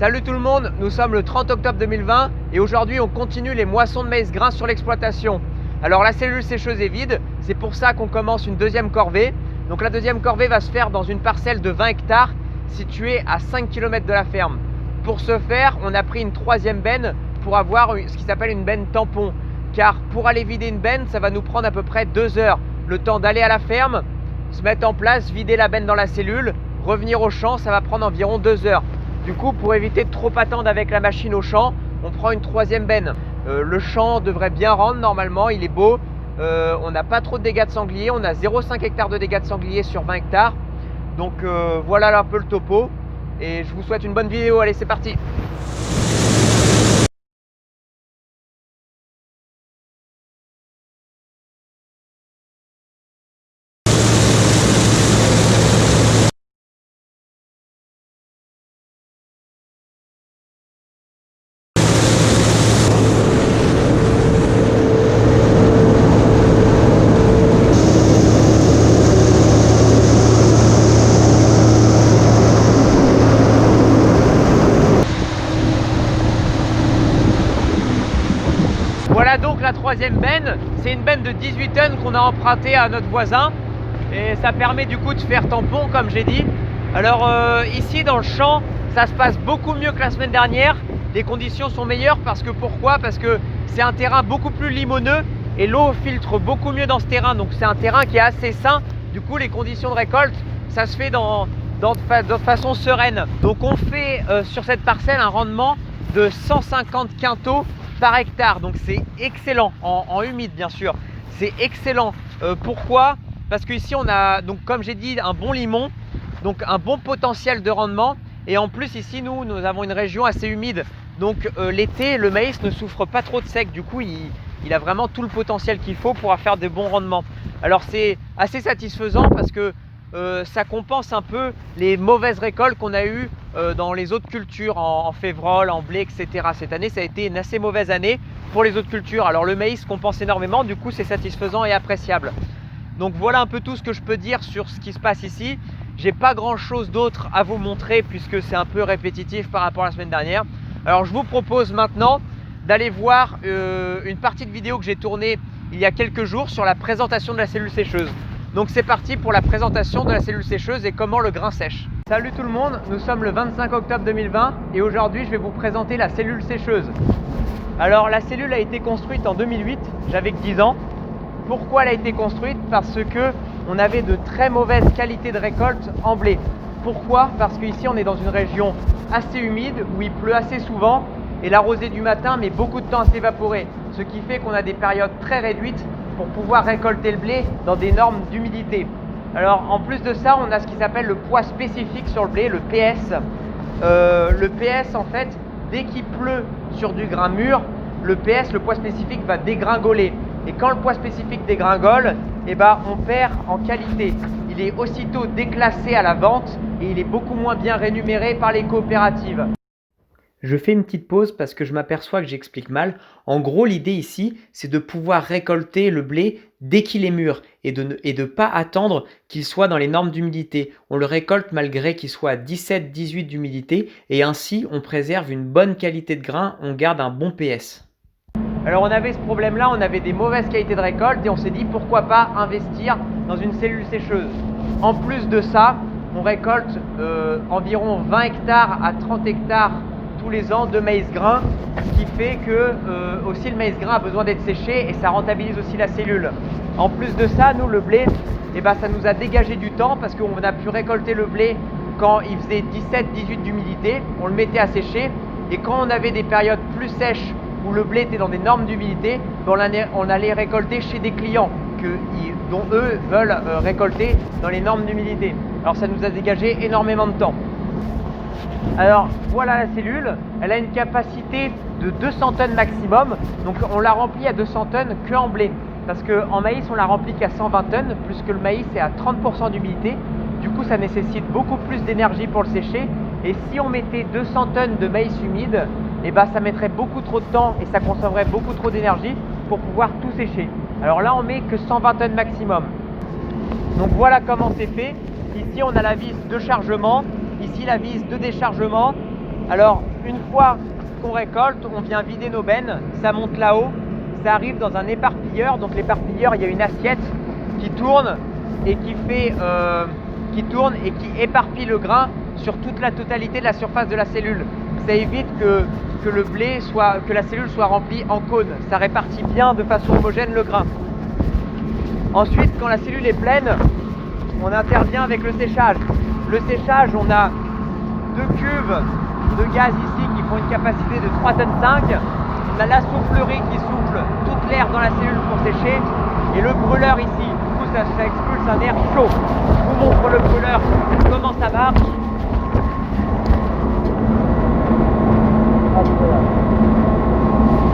Salut tout le monde, nous sommes le 30 octobre 2020 et aujourd'hui on continue les moissons de maïs grain sur l'exploitation. Alors la cellule sécheuse est vide, c'est pour ça qu'on commence une deuxième corvée. Donc la deuxième corvée va se faire dans une parcelle de 20 hectares située à 5 km de la ferme. Pour ce faire, on a pris une troisième benne pour avoir ce qui s'appelle une benne tampon. Car pour aller vider une benne, ça va nous prendre à peu près 2 heures. Le temps d'aller à la ferme, se mettre en place, vider la benne dans la cellule, revenir au champ, ça va prendre environ 2 heures. Du coup, pour éviter de trop attendre avec la machine au champ, on prend une troisième benne. Le champ devrait bien rendre normalement, il est beau. On n'a pas trop de dégâts de sanglier, on a 0,5 hectares de dégâts de sanglier sur 20 hectares. Donc voilà un peu le topo. Et je vous souhaite une bonne vidéo, allez c'est parti. Voilà donc la troisième benne, c'est une benne de 18 tonnes qu'on a empruntée à notre voisin et ça permet du coup de faire tampon comme j'ai dit. Alors ici dans le champ, ça se passe beaucoup mieux que la semaine dernière, les conditions sont meilleures parce que pourquoi? Parce que c'est un terrain beaucoup plus limoneux et l'eau filtre beaucoup mieux dans ce terrain, donc c'est un terrain qui est assez sain, du coup les conditions de récolte, ça se fait de façon sereine. Donc on fait sur cette parcelle un rendement de 150 quintaux par hectare, donc c'est excellent en humide bien sûr, c'est excellent. Pourquoi? Parce qu'ici on a donc comme j'ai dit un bon limon, donc un bon potentiel de rendement et en plus ici nous avons une région assez humide, donc l'été le maïs ne souffre pas trop de sec, du coup il a vraiment tout le potentiel qu'il faut pour faire de bons rendements. Alors c'est assez satisfaisant parce que ça compense un peu les mauvaises récoltes qu'on a eues dans les autres cultures, en févrole, en blé, etc. Cette année, ça a été une assez mauvaise année pour les autres cultures. Alors le maïs compense énormément, du coup c'est satisfaisant et appréciable. Donc voilà un peu tout ce que je peux dire sur ce qui se passe ici. J'ai pas grand chose d'autre à vous montrer puisque c'est un peu répétitif par rapport à la semaine dernière. Alors je vous propose maintenant d'aller voir une partie de vidéo que j'ai tournée il y a quelques jours sur la présentation de la cellule sécheuse. Donc c'est parti pour la présentation de la cellule sécheuse et comment le grain sèche. Salut tout le monde, nous sommes le 25 octobre 2020 et aujourd'hui je vais vous présenter la cellule sécheuse. Alors la cellule a été construite en 2008, j'avais que 10 ans. Pourquoi elle a été construite? Parce que on avait de très mauvaises qualités de récolte en blé. Pourquoi? Parce qu'ici on est dans une région assez humide où il pleut assez souvent et la rosée du matin met beaucoup de temps à s'évaporer. Ce qui fait qu'on a des périodes très réduites pour pouvoir récolter le blé dans des normes d'humidité. Alors en plus de ça, on a ce qui s'appelle le poids spécifique sur le blé, le PS. Le PS en fait, dès qu'il pleut sur du grain mûr, le PS, le poids spécifique va dégringoler. Et quand le poids spécifique dégringole, eh ben, on perd en qualité. Il est aussitôt déclassé à la vente et il est beaucoup moins bien rémunéré par les coopératives. Je fais une petite pause parce que je m'aperçois que j'explique mal. En gros, l'idée ici, c'est de pouvoir récolter le blé dès qu'il est mûr et de pas attendre qu'il soit dans les normes d'humidité. On le récolte malgré qu'il soit à 17-18 d'humidité et ainsi on préserve une bonne qualité de grain, on garde un bon PS. Alors on avait ce problème-là, on avait des mauvaises qualités de récolte et on s'est dit pourquoi pas investir dans une cellule sécheuse. En plus de ça, on récolte environ 20 hectares à 30 hectares tous les ans de maïs grain, ce qui fait que aussi le maïs grain a besoin d'être séché et ça rentabilise aussi la cellule. En plus de ça, nous le blé, eh ben, ça nous a dégagé du temps parce qu'on a pu récolter le blé quand il faisait 17-18 d'humidité, on le mettait à sécher et quand on avait des périodes plus sèches où le blé était dans des normes d'humidité, on allait récolter chez des clients dont eux veulent récolter dans les normes d'humidité. Alors ça nous a dégagé énormément de temps. Alors voilà la cellule, elle a une capacité de 200 tonnes maximum, donc on la remplit à 200 tonnes que en blé, parce qu'en maïs on la remplit qu'à 120 tonnes, puisque le maïs est à 30% d'humidité, du coup ça nécessite beaucoup plus d'énergie pour le sécher, et si on mettait 200 tonnes de maïs humide, eh ben, ça mettrait beaucoup trop de temps et ça consommerait beaucoup trop d'énergie pour pouvoir tout sécher. Alors là on met que 120 tonnes maximum. Donc voilà comment c'est fait. Ici on a la vis de chargement, ici la vis de déchargement Alors une fois qu'on récolte, on vient vider nos bennes, ça monte là-haut, ça arrive dans un éparpilleur. Donc l'éparpilleur, il y a une assiette qui tourne et qui tourne et qui éparpille le grain sur toute la totalité de la surface de la cellule. Ça évite que le blé que la cellule soit remplie en cône. Ça répartit bien de façon homogène le grain. Ensuite, quand la cellule est pleine, on intervient avec le séchage. Le séchage, on a 2 cuves de gaz ici qui font une capacité de 3,5 tonnes. On a la soufflerie qui souffle toute l'air dans la cellule pour sécher. Et le brûleur ici, du coup ça expulse un air chaud. Je vous montre le brûleur, comment ça marche.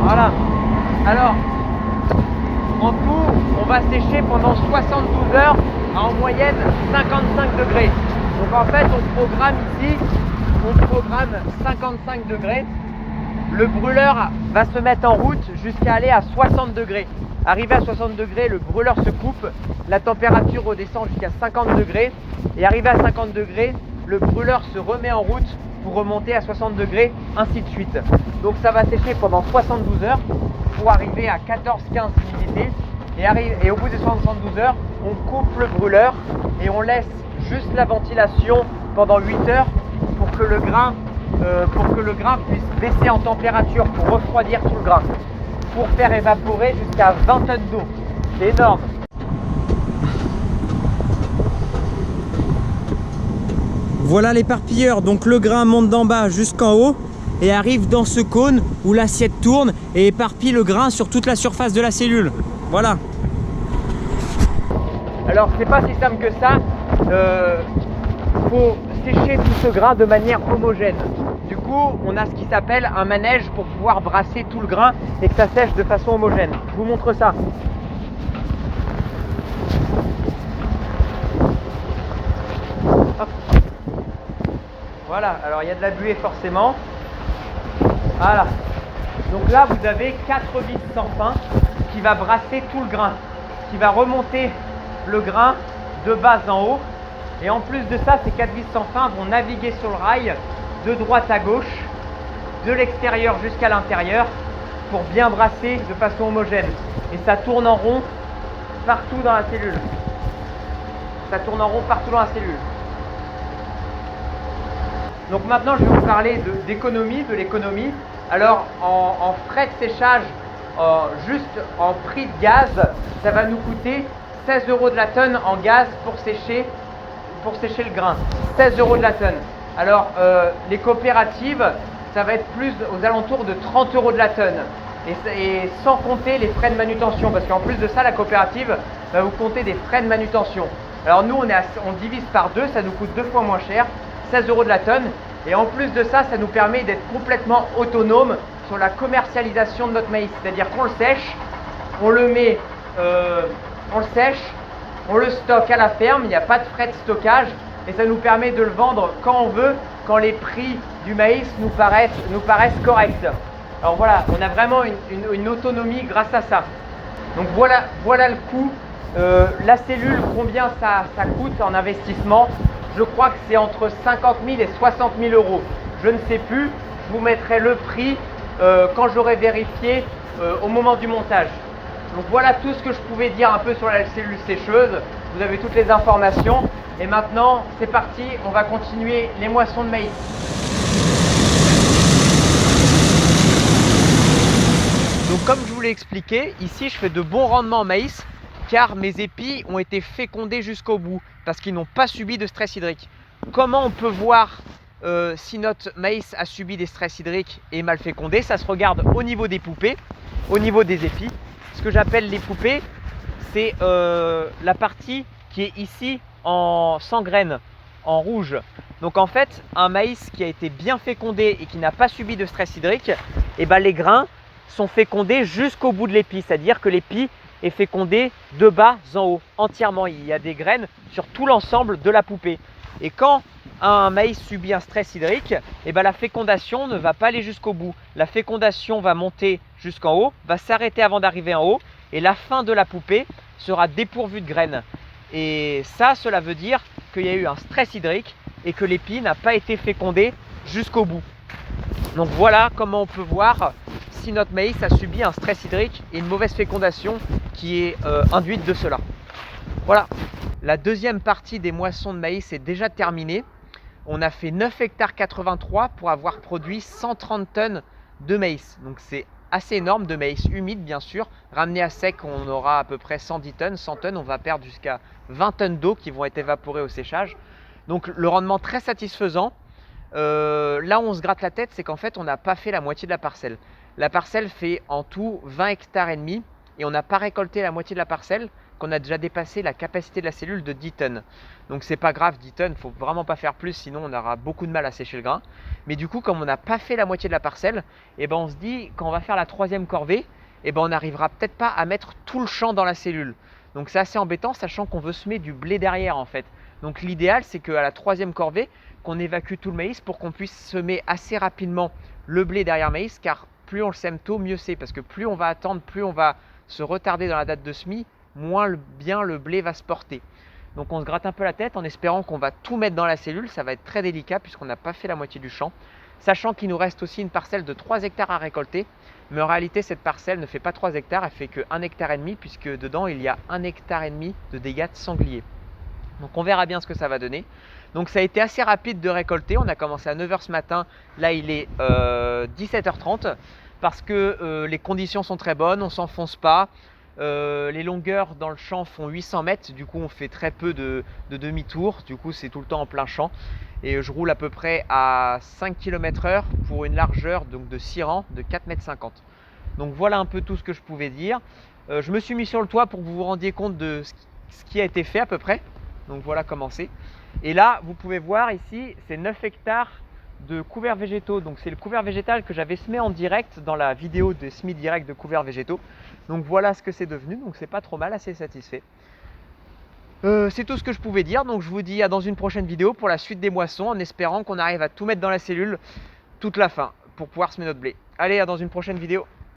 Voilà. Alors, en tout, on va sécher pendant 72 heures à en moyenne 55 degrés. Donc en fait, on programme 55 degrés. Le brûleur va se mettre en route jusqu'à aller à 60 degrés. Arrivé à 60 degrés, le brûleur se coupe, la température redescend jusqu'à 50 degrés. Et arrivé à 50 degrés, le brûleur se remet en route pour remonter à 60 degrés, ainsi de suite. Donc ça va sécher pendant 72 heures pour arriver à 14-15 d'humidité. Et au bout des 72 heures, on coupe le brûleur et on laisse juste la ventilation pendant 8 heures pour que le grain puisse baisser en température, pour refroidir tout le grain, pour faire évaporer jusqu'à 20 tonnes d'eau. C'est énorme. Voilà l'éparpilleur, donc le grain monte d'en bas jusqu'en haut et arrive dans ce cône où l'assiette tourne et éparpille le grain sur toute la surface de la cellule. Voilà. Alors c'est pas si simple que ça, faut sécher tout ce grain de manière homogène. Du coup on a ce qui s'appelle un manège pour pouvoir brasser tout le grain et que ça sèche de façon homogène. Je vous montre ça. Hop. Voilà, alors il y a de la buée forcément. Voilà. Donc là vous avez 4 vis sans fin qui va brasser tout le grain, qui va remonter le grain de bas en haut. Et en plus de ça, ces 4 vis sans fin vont naviguer sur le rail de droite à gauche, de l'extérieur jusqu'à l'intérieur, pour bien brasser de façon homogène. Et ça tourne en rond partout dans la cellule. Ça tourne en rond partout dans la cellule. Donc maintenant, je vais vous parler de l'économie. Alors, en frais de séchage, juste en prix de gaz, ça va nous coûter 16 € de la tonne en gaz pour sécher le grain. 16 € de la tonne. Alors, les coopératives, ça va être plus aux alentours de 30 € de la tonne. Et sans compter les frais de manutention, parce qu'en plus de ça, la coopérative va vous compter des frais de manutention. Alors nous, on divise par 2, ça nous coûte 2 fois moins cher, 16 € de la tonne. Et en plus de ça, ça nous permet d'être complètement autonome sur la commercialisation de notre maïs. C'est-à-dire qu'on le sèche, on le met, on le sèche, on le stocke à la ferme, il n'y a pas de frais de stockage. Et ça nous permet de le vendre quand on veut, quand les prix du maïs nous paraissent corrects. Alors voilà, on a vraiment une autonomie grâce à ça. Donc voilà le coût. La cellule, combien ça coûte en investissement? Je crois que c'est entre 50 000 et 60 000 €. Je ne sais plus, je vous mettrai le prix quand j'aurai vérifié au moment du montage. Donc voilà tout ce que je pouvais dire un peu sur la cellule sécheuse. Vous avez toutes les informations. Et maintenant, c'est parti, on va continuer les moissons de maïs. Donc comme je vous l'ai expliqué, ici je fais de bons rendements en maïs car mes épis ont été fécondés jusqu'au bout parce qu'ils n'ont pas subi de stress hydrique. Comment on peut voir si notre maïs a subi des stress hydriques et est mal fécondé? Ça se regarde au niveau des poupées, au niveau des épis. Ce que j'appelle les poupées, c'est la partie qui est ici sans graines, en rouge. Donc en fait, un maïs qui a été bien fécondé et qui n'a pas subi de stress hydrique, et ben les grains sont fécondés jusqu'au bout de l'épi, c'est-à-dire que l'épi est fécondé de bas en haut, entièrement. Il y a des graines sur tout l'ensemble de la poupée. Et quand un maïs subit un stress hydrique, et ben la fécondation ne va pas aller jusqu'au bout. La fécondation va monter jusqu'en haut, va s'arrêter avant d'arriver en haut, et la fin de la poupée sera dépourvue de graines. Et ça, cela veut dire qu'il y a eu un stress hydrique et que l'épi n'a pas été fécondé jusqu'au bout. Donc voilà comment on peut voir si notre maïs a subi un stress hydrique et une mauvaise fécondation qui est induite de cela. Voilà, la deuxième partie des moissons de maïs est déjà terminée. On a fait 9 hectares 83 pour avoir produit 130 tonnes de maïs. Donc c'est assez énorme, de maïs humide bien sûr. Ramené à sec, on aura à peu près 110 tonnes. 100 tonnes, on va perdre jusqu'à 20 tonnes d'eau qui vont être évaporées au séchage. Donc le rendement très satisfaisant. Là où on se gratte la tête, c'est qu'en fait on n'a pas fait la moitié de la parcelle. La parcelle fait en tout 20 hectares et demi et on n'a pas récolté la moitié de la parcelle, qu'on a déjà dépassé la capacité de la cellule de 10 tonnes. Donc c'est pas grave, 10 tonnes, faut vraiment pas faire plus, sinon on aura beaucoup de mal à sécher le grain. Mais du coup, comme on n'a pas fait la moitié de la parcelle, et ben on se dit quand on va faire la troisième corvée, et ben on n'arrivera peut-être pas à mettre tout le champ dans la cellule. Donc c'est assez embêtant, sachant qu'on veut semer du blé derrière en fait. Donc l'idéal, c'est qu'à la troisième corvée, qu'on évacue tout le maïs pour qu'on puisse semer assez rapidement le blé derrière maïs, car plus on le sème tôt, mieux c'est, parce que plus on va attendre, plus on va se retarder dans la date de semis, moins bien le blé va se porter. Donc on se gratte un peu la tête en espérant qu'on va tout mettre dans la cellule. Ça va être très délicat puisqu'on n'a pas fait la moitié du champ. Sachant qu'il nous reste aussi une parcelle de 3 hectares à récolter. Mais en réalité, cette parcelle ne fait pas 3 hectares, elle fait que 1,5 hectare puisque dedans il y a 1,5 hectare de dégâts de sanglier. Donc on verra bien ce que ça va donner. Donc ça a été assez rapide de récolter. On a commencé à 9 h ce matin. Là il est 17 h 30 parce que les conditions sont très bonnes, on ne s'enfonce pas. Les longueurs dans le champ font 800 mètres, du coup on fait très peu de demi-tour, du coup c'est tout le temps en plein champ. Et je roule à peu près à 5 km/h pour une largeur donc de 6 rangs de 4,50 m. Donc voilà un peu tout ce que je pouvais dire. Je me suis mis sur le toit pour que vous vous rendiez compte de ce qui a été fait à peu près. Donc voilà comment c'est. Et là vous pouvez voir ici, c'est 9 hectares de couverts végétaux. Donc c'est le couvert végétal que j'avais semé en direct dans la vidéo de semis direct de couverts végétaux. Donc voilà ce que c'est devenu, donc c'est pas trop mal, assez satisfait. C'est tout ce que je pouvais dire, donc je vous dis à dans une prochaine vidéo pour la suite des moissons, en espérant qu'on arrive à tout mettre dans la cellule toute la fin pour pouvoir semer notre blé. Allez, à dans une prochaine vidéo.